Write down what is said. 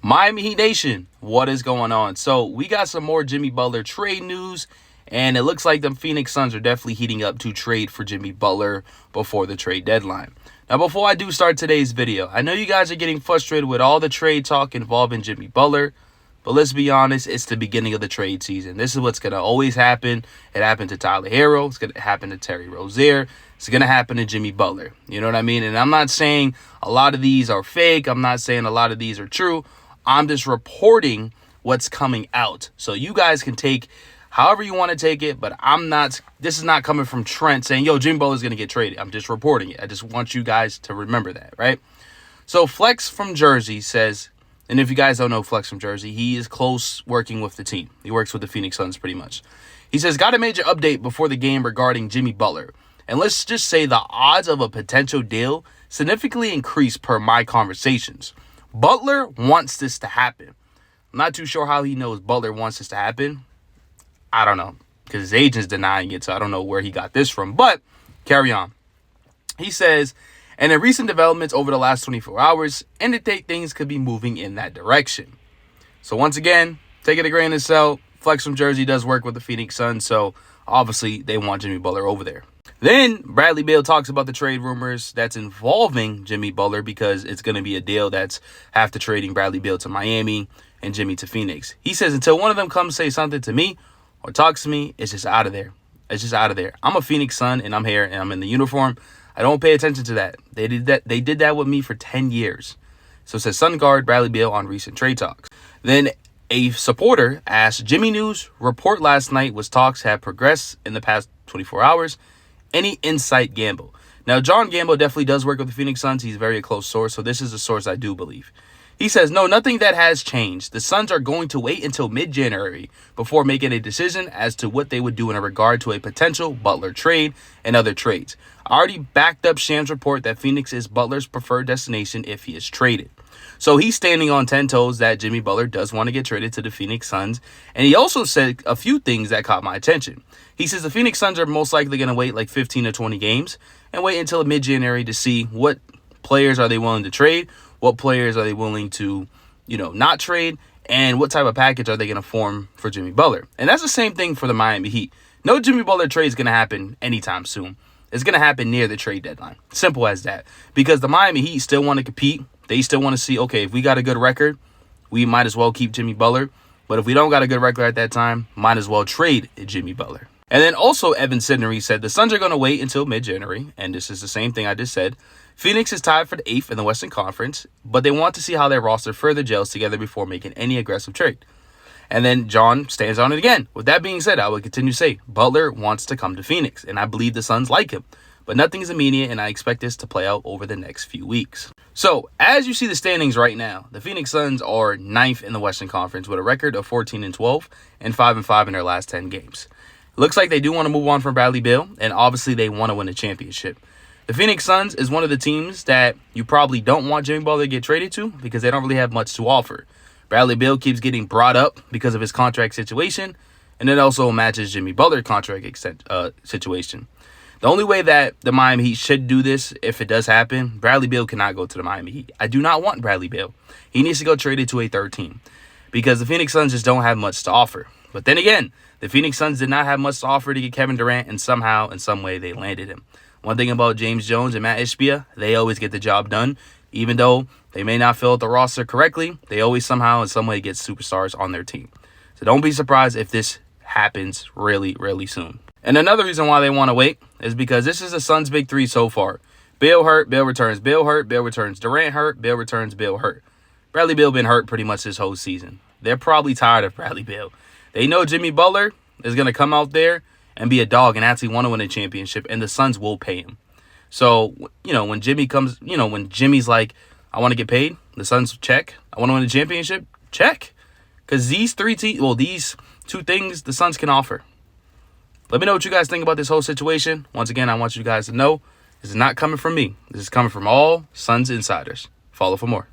Miami Heat Nation, what is going on? So we got some more Jimmy Butler trade news, and it looks like the Phoenix Suns are definitely heating up to trade for Jimmy Butler before the trade deadline. Now, before I do start today's video, I know you guys are getting frustrated with all the trade talk involving Jimmy Butler, but let's be honest, it's the beginning of the trade season. This is what's going to always happen. It happened to Tyler Herro. It's going to happen to Terry Rozier. It's going to happen to Jimmy Butler. You know what I mean? And I'm not saying a lot of these are fake. I'm not saying a lot of these are true. I'm just reporting what's coming out. So you guys can take however you want to take it, but this is not coming from Trent saying, yo, Jimmy Butler's going to get traded. I'm just reporting it. I just want you guys to remember that, right? So Flex from Jersey says, and if you guys don't know Flex from Jersey, he is close working with the team. He works with the Phoenix Suns pretty much. He says, got a major update before the game regarding Jimmy Butler. And let's just say the odds of a potential deal significantly increased per my conversations. Butler wants this to happen. I'm not too sure how he knows Butler wants this to happen. I don't know, because his agent's denying it, so I don't know where he got this from. But carry on. He says, and in recent developments over the last 24 hours, indicate things could be moving in that direction. So once again, take it a grain of salt. Flex from Jersey does work with the Phoenix Suns, so obviously they want Jimmy Butler over there. Then Bradley Beal talks about the trade rumors that's involving Jimmy Butler because it's going to be a deal that's after trading Bradley Beal to Miami and Jimmy to Phoenix. He says, until one of them comes say something to me or talks to me, it's just out of there. It's just out of there. I'm a Phoenix Sun and I'm here and I'm in the uniform. I don't pay attention to that. They did that with me for 10 years. So it says Sun guard Bradley Beal on recent trade talks. Then a supporter asked, Jimmy News report last night was talks have progressed in the past 24 hours. Any insight, Gamble? Now, John Gamble definitely does work with the Phoenix Suns. He's a very close source, so this is a source I do believe. He says, no, nothing that has changed. The Suns are going to wait until mid-January before making a decision as to what they would do in regard to a potential Butler trade and other trades. I already backed up Sham's report that Phoenix is Butler's preferred destination if he is traded. So he's standing on 10 toes that Jimmy Butler does want to get traded to the Phoenix Suns. And he also said a few things that caught my attention. He says the Phoenix Suns are most likely going to wait like 15 to 20 games and wait until mid-January to see what players are they willing to trade, what players are they willing to, not trade, and what type of package are they going to form for Jimmy Butler. And that's the same thing for the Miami Heat. No Jimmy Butler trade is going to happen anytime soon. It's going to happen near the trade deadline. Simple as that. Because the Miami Heat still want to compete. They still want to see, okay, if we got a good record, we might as well keep Jimmy Butler. But if we don't got a good record at that time, might as well trade Jimmy Butler. And then also Evan Sidnery said the Suns are going to wait until mid-January. And this is the same thing I just said. Phoenix is tied for the 8th in the Western Conference, but they want to see how their roster further gels together before making any aggressive trade. And then John stands on it again. With that being said, I would continue to say Butler wants to come to Phoenix, and I believe the Suns like him. But nothing is immediate, and I expect this to play out over the next few weeks. So, as you see the standings right now, the Phoenix Suns are 9th in the Western Conference with a record of 14-12 and 5-5 in their last 10 games. It looks like they do want to move on from Bradley Beal, and obviously they want to win a championship. The Phoenix Suns is one of the teams that you probably don't want Jimmy Butler to get traded to because they don't really have much to offer. Bradley Beal keeps getting brought up because of his contract situation, and it also matches Jimmy Butler's contract situation. The only way that the Miami Heat should do this, if it does happen, Bradley Beal cannot go to the Miami Heat. I do not want Bradley Beal. He needs to go traded to a third team because the Phoenix Suns just don't have much to offer. But then again, the Phoenix Suns did not have much to offer to get Kevin Durant, and somehow, in some way, they landed him. One thing about James Jones and Matt Ishbia, they always get the job done. Even though they may not fill out the roster correctly, they always somehow, in some way, get superstars on their team. So don't be surprised if this happens really, really soon. And another reason why they want to wait is because this is the Suns' big three so far. Beal hurt, Beal returns. Beal hurt, Beal returns. Durant hurt, Beal returns. Beal hurt. Bradley Beal been hurt pretty much this whole season. They're probably tired of Bradley Beal. They know Jimmy Butler is going to come out there and be a dog and actually want to win a championship, and the Suns will pay him. So, when Jimmy comes, when Jimmy's like, I want to get paid, the Suns check. I want to win a championship, check. Because these two things the Suns can offer. Let me know what you guys think about this whole situation. Once again, I want you guys to know this is not coming from me. This is coming from all Suns insiders. Follow for more.